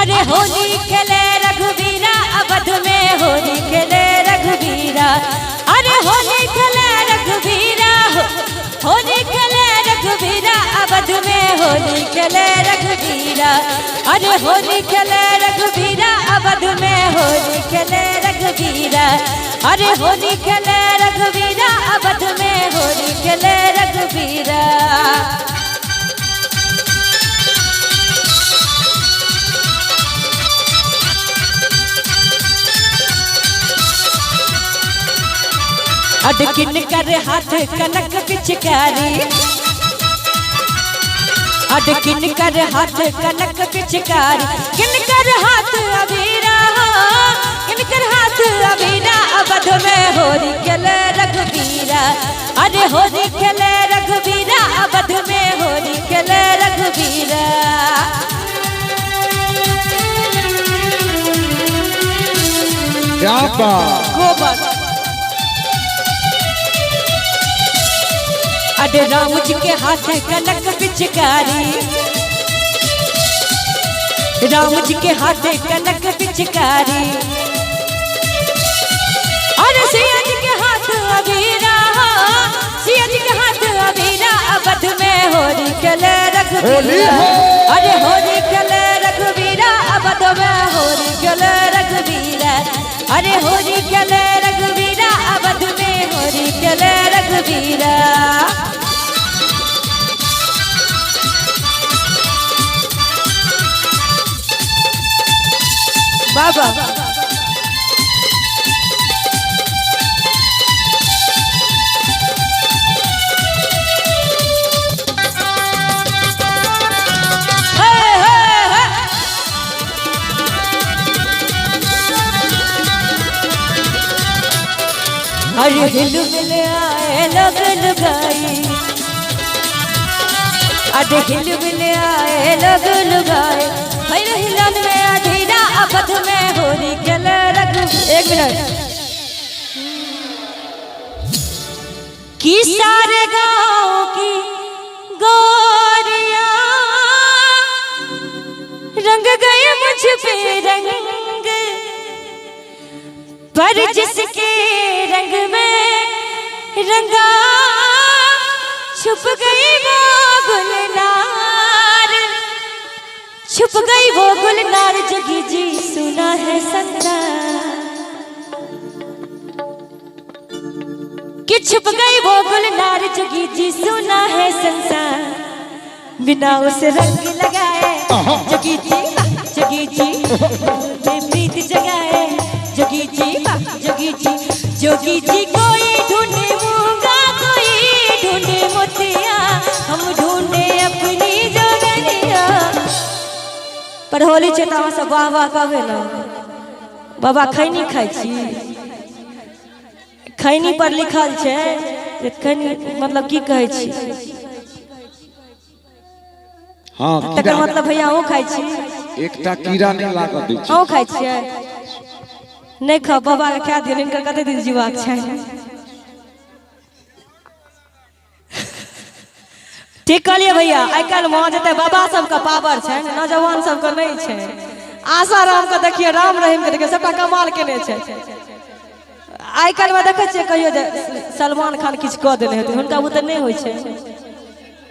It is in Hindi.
अरे होली खेले रघुवीरा अवध में होली खेले रघुवीरा। अरे होली खेले रघुवीरा होली खेले रघुवीरा अवध में होली खेले रघुवीरा। अरे होली खेले रघुवीरा अवध में होली खेले रघुवीरा। अरे होली खेले रघुवीरा अवध में होली खेले रघुवीरा। अडकिन कर हाथ कनक पिचकारी। अडकिन कर हाथ कनक पिचकारी। किन कर हाथ अबीरा किन कर हाथ अबीरा अवध में होली खेले रघुवीरा। अरे होली खेले रघुवीरा अवध में होली खेले रघुवीरा। क्या बात। अरे राम जी के हाथ कनक पिचकारी। राम जी के हाथ कनक पिचकारी। अरे सिया जी के हाथ अबीरा सिया जी के हाथ अबीरा अवध में होली खेले रघुवीरा। अरे होली खेले रघुवीरा अवध में होली खेले रघुवीरा। अरे होली खेले रघुवीरा अवध में होली खेले रघुवीरा। बाबा अरे हिल मिल आए लग लगाई। अरे हिल मिल आए लग लगाए। फिर हिलन में अधीरा अवध में होली खेले रघु। एक मिनट कि सारे गाँव की गोरियां रंग गए मुझ पे रंग। पर जिसके रंग में रंगा छुप गई वो गुलनार। छुप गई वो गुलनार जगी जी सुना है संसार। कि छुप गई वो गुलनार जगी जी सुना है संसार। बिना उस रंग लगाए जगी जी प्रीत जगाए जगी जी जोगी जी। कोई ढूंढे मूंगा कोई ढूंढे मोतिया हम ढूंढे अपनी जोगनिया। पर होली चेतावा सब वाह वाह कहबे ना बाबा। खैनी खाई छी खैनी पर लिखल छै खैनी मतलब की कहै छी। हाँ तकर मतलब भैया ओ खाई छी एकटा कीड़ा नहीं लागत दै छी। ओ खाई छियै नहीं खा बाबा के खा दियौ। इनकर कते दिन जीवाक छै। ठीक कहलिए भैया। आई काल्हि माँ जते बाबा सबके पावर छै नौजवान सबके नहीं छै। आसाराम के देखिए राम रहीम के देखिए सबटा कमाल केने छै। आई काल्हि में देखे छियै कहियो जे सलमान खान किछु कऽ देने हेतै हुनका ओ तऽ नहीं होइ छै।